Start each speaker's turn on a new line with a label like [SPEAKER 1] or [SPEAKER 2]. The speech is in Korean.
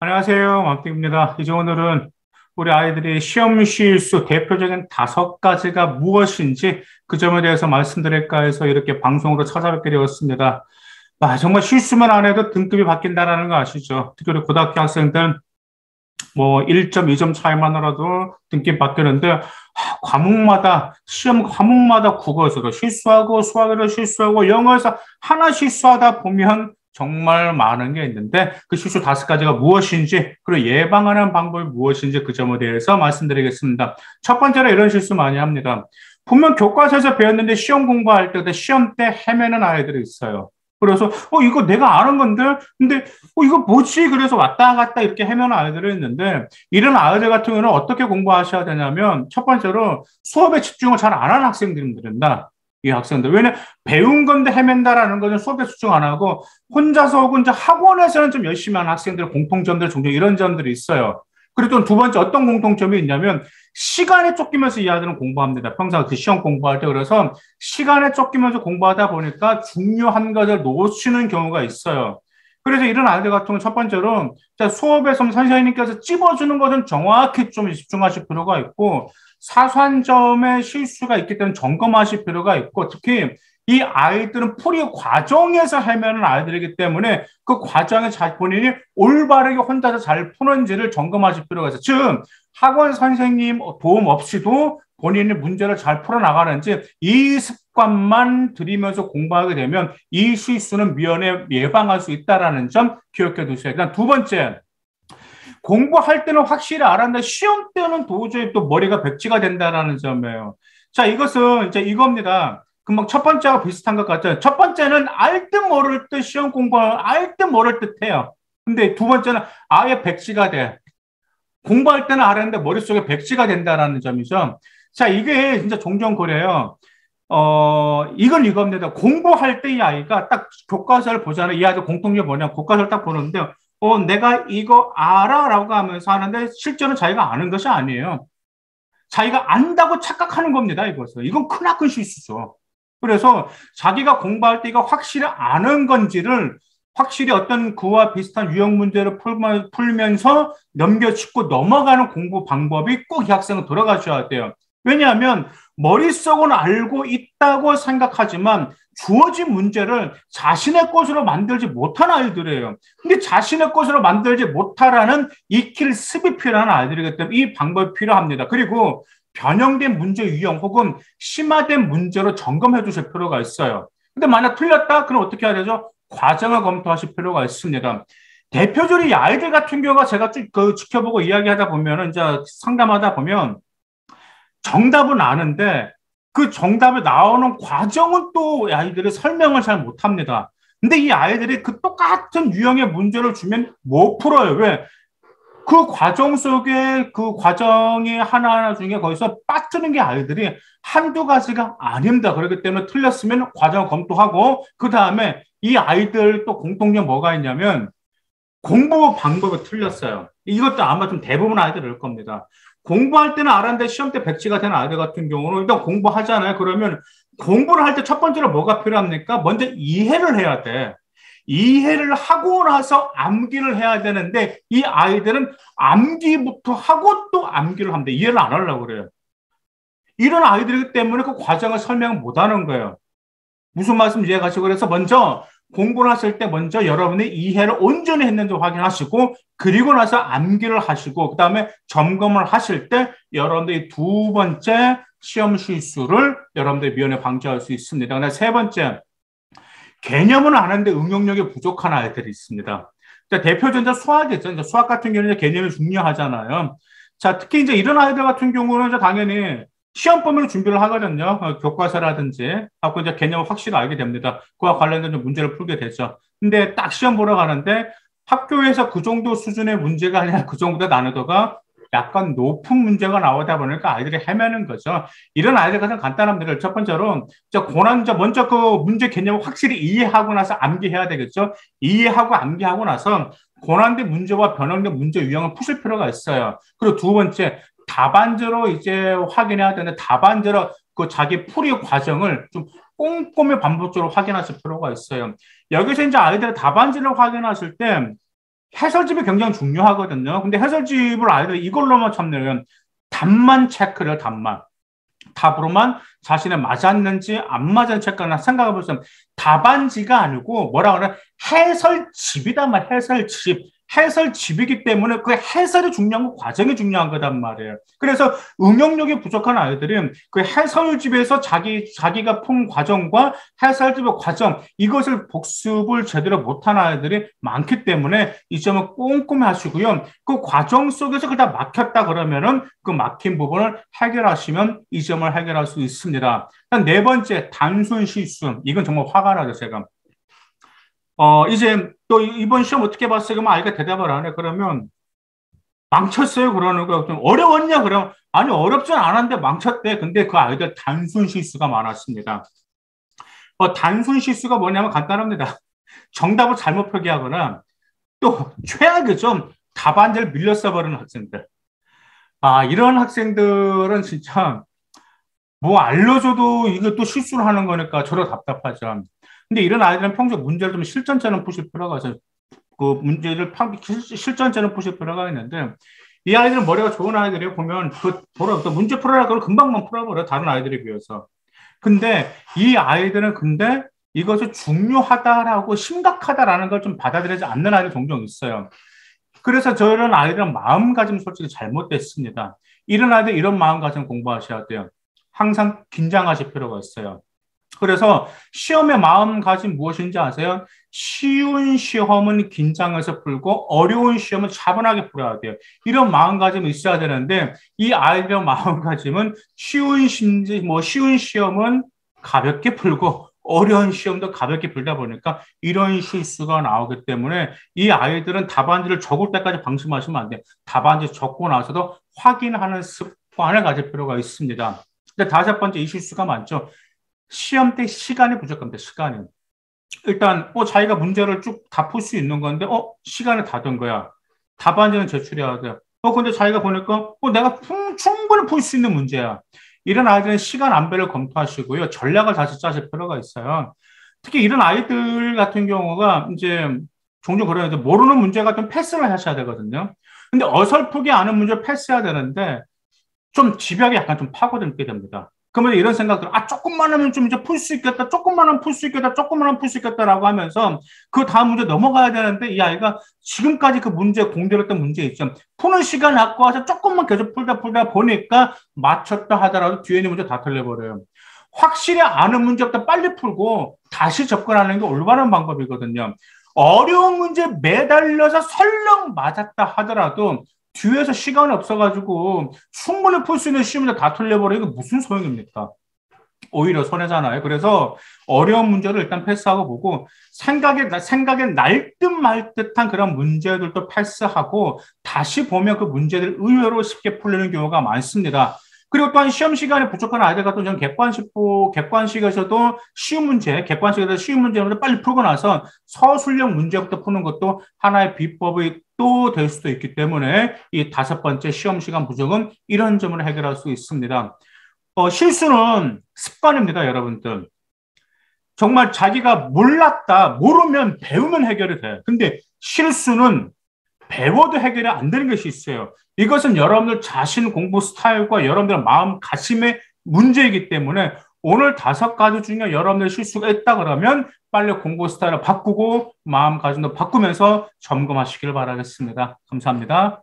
[SPEAKER 1] 안녕하세요. 왕택입니다. 이제 오늘은 우리 아이들이 시험 실수 대표적인 5가지가 무엇인지 그 점에 대해서 말씀드릴까 해서 이렇게 방송으로 찾아뵙게 되었습니다. 정말 실수만 안 해도 등급이 바뀐다는 거 아시죠? 특히 우리 고등학교 학생들 뭐 1점, 2점 차이만 하라도 등급이 바뀌는데 과목마다 시험 과목마다 국어에서도 실수하고 수학에서 실수하고 영어에서 하나 실수하다 보면 정말 많은 게 있는데 그 실수 5가지가 무엇인지 그리고 예방하는 방법이 무엇인지 그 점에 대해서 말씀드리겠습니다. 첫 번째로 이런 실수 많이 합니다. 분명 교과서에서 배웠는데 시험 공부할 때 시험 때 헤매는 아이들이 있어요. 그래서 이거 내가 아는 건데 근데 이거 뭐지? 그래서 왔다 갔다 이렇게 헤매는 아이들이 있는데 이런 아이들 같은 경우는 어떻게 공부하셔야 되냐면 첫 번째로 수업에 집중을 잘 안 하는 학생들입니다. 이 학생들. 왜냐 배운 건데 헤맨다라는 거는 수업에 집중 안 하고 혼자서 혹은 이제 학원에서는 좀 열심히 하는 학생들 공통점들 종종 이런 점들이 있어요. 그리고 또 두 번째 어떤 공통점이 있냐면 시간에 쫓기면서 이 아이들은 공부합니다. 평소 그 시험 공부할 때 그래서 시간에 쫓기면서 공부하다 보니까 중요한 것을 놓치는 경우가 있어요. 그래서 이런 아이들 같은 경우는 첫 번째로 수업에서 선생님께서 찝어주는 것은 정확히 좀 집중하실 필요가 있고 사소한 점에 실수가 있기 때문에 점검하실 필요가 있고 특히 이 아이들은 풀이 과정에서 헤매는 아이들이기 때문에 그 과정에 본인이 올바르게 혼자서 잘 푸는지를 점검하실 필요가 있어요. 즉 학원 선생님 도움 없이도 본인이 문제를 잘 풀어나가는지 이 습관만 들이면서 공부하게 되면 이 실수는 미연에 예방할 수 있다는 점 기억해 두세요. 그다음 두 번째, 공부할 때는 확실히 알았는데 시험 때는 도저히 또 머리가 백지가 된다는 점이에요. 자, 이것은 이제 이겁니다. 금방 첫 번째하고 비슷한 것 같아요. 첫 번째는 알 듯 모를 듯 시험 공부를 알 듯 모를 듯 해요. 근데 두 번째는 아예 백지가 돼. 공부할 때는 알았는데 머릿속에 백지가 된다는 점이죠. 자, 이게 진짜 종종 그래요. 이건 이겁니다. 공부할 때 이 아이가 딱 교과서를 보잖아요. 이 아이들 공통점이 뭐냐. 교과서를 딱 보는데, 내가 이거 알아? 라고 하면서 하는데, 실제로는 자기가 아는 것이 아니에요. 자기가 안다고 착각하는 겁니다. 이건 크나큰 실수죠. 그래서 자기가 공부할 때 이거 확실히 아는 건지를 확실히 어떤 그와 비슷한 유형 문제를 풀면서 넘겨짚고 넘어가는 공부 방법이 꼭 이 학생은 들어가셔야 돼요. 왜냐하면 머릿속은 알고 있다고 생각하지만 주어진 문제를 자신의 것으로 만들지 못한 아이들이에요. 근데 자신의 것으로 만들지 못하라는 익힐 습이 필요한 아이들이기 때문에 이 방법이 필요합니다. 그리고 변형된 문제 유형 혹은 심화된 문제로 점검해 주실 필요가 있어요. 근데 만약 틀렸다? 그럼 어떻게 해야 되죠? 과정을 검토하실 필요가 있습니다. 대표적으로 이 아이들 같은 경우가 제가 쭉 지켜보고 이야기하다 보면, 이제 상담하다 보면 정답은 아는데 그 정답이 나오는 과정은 또 아이들이 설명을 잘 못합니다. 근데 이 아이들이 그 똑같은 유형의 문제를 주면 못 풀어요. 왜? 그 과정 속에 그 과정이 하나하나 중에 거기서 빠뜨는 게 아이들이 한두 가지가 아닙니다. 그렇기 때문에 틀렸으면 과정을 검토하고 그 다음에 이 아이들 또 공통점 뭐가 있냐면 공부 방법이 틀렸어요. 이것도 아마 좀 대부분 아이들일 겁니다. 공부할 때는 알았는데 시험 때 백지가 되는 아이들 같은 경우는 일단 공부하잖아요. 그러면 공부를 할 때 첫 번째로 뭐가 필요합니까? 먼저 이해를 해야 돼. 이해를 하고 나서 암기를 해야 되는데 이 아이들은 암기부터 하고 또 암기를 합니다. 이해를 안 하려고 그래요. 이런 아이들이기 때문에 그 과정을 설명을 못 하는 거예요. 무슨 말씀 이해가시고 그래서 먼저 공부를 하실 때 먼저 여러분이 이해를 온전히 했는지 확인하시고 그리고 나서 암기를 하시고 그다음에 점검을 하실 때 여러분들이 두 번째 시험 실수를 여러분들이 미연에 방지할 수 있습니다. 그다음에 세 번째 개념은 아는데 응용력이 부족한 아이들이 있습니다. 대표적인 수학이죠. 이제 수학 같은 경우는 개념이 중요하잖아요. 자, 특히 이제 이런 아이들 같은 경우는 이제 당연히 시험 범위로 준비를 하거든요. 교과서라든지 하고 이제 개념을 확실히 알게 됩니다. 그와 관련된 문제를 풀게 되죠. 근데 딱 시험 보러 가는데 학교에서 그 정도 수준의 문제가 아니라 그 정도 난이도가 약간 높은 문제가 나오다 보니까 아이들이 헤매는 거죠. 이런 아이들 가장 간단합니다. 첫 번째로 고난자 먼저 그 문제 개념을 확실히 이해하고 나서 암기해야 되겠죠. 이해하고 암기하고 나서 고난된 문제와 변형된 문제 유형을 푸실 필요가 있어요. 그리고 두 번째 답안지로 이제 확인해야 되는데 답안지로 그 자기 풀이 과정을 좀 꼼꼼히 반복적으로 확인하실 필요가 있어요. 여기서 이제 아이들의 답안지를 확인하실 때 해설집이 굉장히 중요하거든요. 근데 해설집을 아이들이 이걸로만 참내면 답만 체크를 답만. 답으로만 자신의 맞았는지 안 맞은 체크나 생각해 보시면 답안지가 아니고 뭐라 그러나 해설집이다 말 해설집. 해설집이기 때문에 그 해설이 중요한 거 과정이 중요한 거단 말이에요. 그래서 응용력이 부족한 아이들은 그 해설집에서 자기가 푼 과정과 해설집의 과정 이것을 복습을 제대로 못한 아이들이 많기 때문에 이 점은 꼼꼼히 하시고요. 그 과정 속에서 그다 막혔다 그러면은 그 막힌 부분을 해결하시면 이 점을 해결할 수 있습니다. 네 번째 단순 실수. 이건 정말 화가 나죠, 제가. 이제 또 이번 시험 어떻게 봤어요? 그러면 아이가 대답을 안 해. 그러면 망쳤어요. 그러는 거야. 좀 어려웠냐? 그러면 아니, 어렵진 않았는데 망쳤대. 근데 그 아이들 단순 실수가 많았습니다. 단순 실수가 뭐냐면 간단합니다. 정답을 잘못 표기하거나 또 최악이죠. 답안지를 밀려 써버리는 학생들. 이런 학생들은 진짜 뭐 알려줘도 이게 또 실수를 하는 거니까 저도 답답하죠. 근데 이런 아이들은 평소 문제를 좀 실전처럼 푸실 필요가 있어요. 그 문제를 실전처럼 푸실 필요가 있는데 이 아이들은 머리가 좋은 아이들이 보면 또 문제 풀어라 그걸 금방만 풀어버려 다른 아이들에 비해서. 근데 이 아이들은 근데 이것이 중요하다라고 심각하다라는 걸 좀 받아들이지 않는 아이들 종종 있어요. 그래서 저런 아이들은 마음가짐 솔직히 잘못됐습니다. 이런 아이들 이런 마음가짐 공부하셔야 돼요. 항상 긴장하실 필요가 있어요. 그래서 시험의 마음가짐 무엇인지 아세요? 쉬운 시험은 긴장해서 풀고 어려운 시험은 차분하게 풀어야 돼요. 이런 마음가짐이 있어야 되는데 이 아이들의 마음가짐은 쉬운 시험은 가볍게 풀고 어려운 시험도 가볍게 풀다 보니까 이런 실수가 나오기 때문에 이 아이들은 답안지를 적을 때까지 방심하시면 안 돼요. 답안지 적고 나서도 확인하는 습관을 가질 필요가 있습니다. 근데 다섯 번째 이 실수가 많죠. 시험 때 시간이 부족합니다. 시간이. 일단 자기가 문제를 쭉 다 풀 수 있는 건데 시간이 다 된 거야. 답안지는 제출해야 돼. 근데 자기가 보니까 내가 충분히 풀 수 있는 문제야. 이런 아이들은 시간 안배를 검토하시고요. 전략을 다시 짜실 필요가 있어요. 특히 이런 아이들 같은 경우가 이제 종종 그래요. 모르는 문제 같은 패스를 하셔야 되거든요. 근데 어설프게 아는 문제를 패스해야 되는데 좀 집약이 약간 좀 파고들게 됩니다. 그러면 이런 생각들, 조금만 하면 좀 이제 풀 수 있겠다, 조금만 하면 풀 수 있겠다, 조금만 하면 풀 수 있겠다라고 하면서 그 다음 문제 넘어가야 되는데 이 아이가 지금까지 그 문제, 공들였던 문제 있죠. 푸는 시간 갖고 와서 조금만 계속 풀다 보니까 맞췄다 하더라도 뒤에 있는 문제 다 틀려버려요. 확실히 아는 문제부터 빨리 풀고 다시 접근하는 게 올바른 방법이거든요. 어려운 문제 매달려서 설령 맞았다 하더라도 뒤에서 시간이 없어가지고 충분히 풀 수 있는 시험을 다 틀려버리고 무슨 소용입니까? 오히려 손해잖아요. 그래서 어려운 문제를 일단 패스하고 보고 생각에 날 듯 말 듯한 그런 문제들도 패스하고 다시 보면 그 문제들 의외로 쉽게 풀리는 경우가 많습니다. 그리고 또한 시험 시간이 부족한 아이들 같은 경우는 객관식에서도 객관식에서 쉬운 문제를 빨리 풀고 나서 서술형 문제부터 푸는 것도 하나의 비법이 또 될 수도 있기 때문에 이 다섯 번째 시험 시간 부족은 이런 점을 해결할 수 있습니다. 실수는 습관입니다, 여러분들. 정말 자기가 모르면 배우면 해결이 돼. 근데 실수는 배워도 해결이 안 되는 것이 있어요. 이것은 여러분들 자신 공부 스타일과 여러분들 마음가짐의 문제이기 때문에 오늘 다섯 가지 중에 여러분들 실수가 있다 그러면 빨리 공부 스타일을 바꾸고 마음가짐도 바꾸면서 점검하시길 바라겠습니다. 감사합니다.